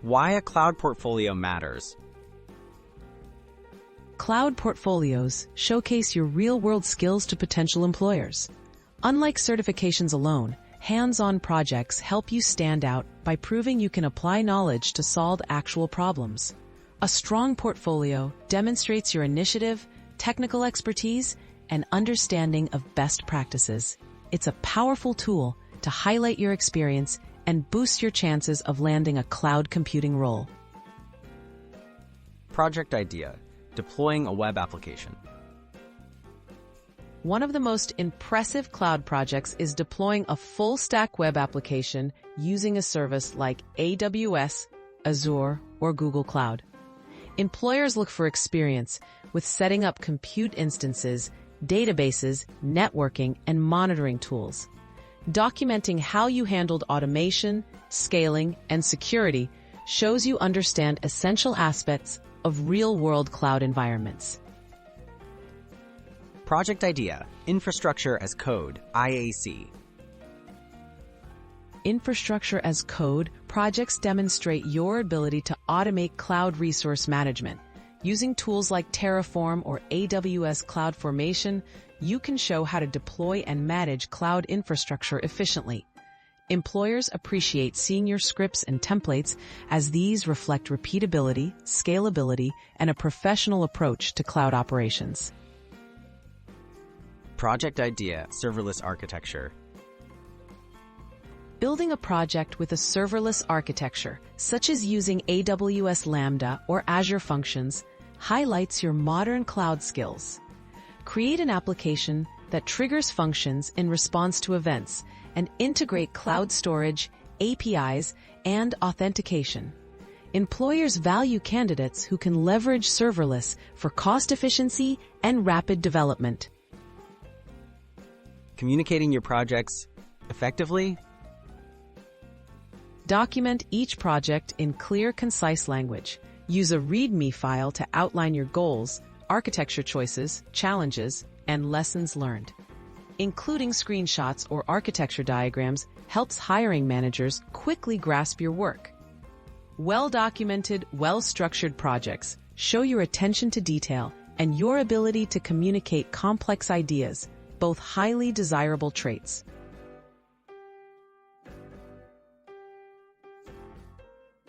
Why a cloud portfolio matters. Cloud portfolios showcase your real-world skills to potential employers. Unlike certifications alone, hands-on projects help you stand out by proving you can apply knowledge to solve actual problems. A strong portfolio demonstrates your initiative, technical expertise, and understanding of best practices. It's a powerful tool to highlight your experience and boost your chances of landing a cloud computing role. Project idea: deploying a web application. One of the most impressive cloud projects is deploying a full-stack web application using a service like AWS, Azure, or Google Cloud. Employers look for experience with setting up compute instances, databases, networking, and monitoring tools. Documenting how you handled automation, scaling, and security shows you understand essential aspects of real-world cloud environments. Project idea: infrastructure as code, IAC. Infrastructure as code projects demonstrate your ability to automate cloud resource management. Using tools like Terraform or AWS CloudFormation, you can show how to deploy and manage cloud infrastructure efficiently. Employers appreciate seeing your scripts and templates as these reflect repeatability, scalability, and a professional approach to cloud operations. Project idea: serverless architecture. Building a project with a serverless architecture, such as using AWS Lambda or Azure Functions, highlights your modern cloud skills. Create an application that triggers functions in response to events and integrate cloud storage, APIs, and authentication. Employers value candidates who can leverage serverless for cost efficiency and rapid development. Communicating your projects effectively. Document each project in clear, concise language. Use a README file to outline your goals, architecture choices, challenges, and lessons learned. Including screenshots or architecture diagrams helps hiring managers quickly grasp your work. Well-documented, well-structured projects show your attention to detail and your ability to communicate complex ideas, both highly desirable traits.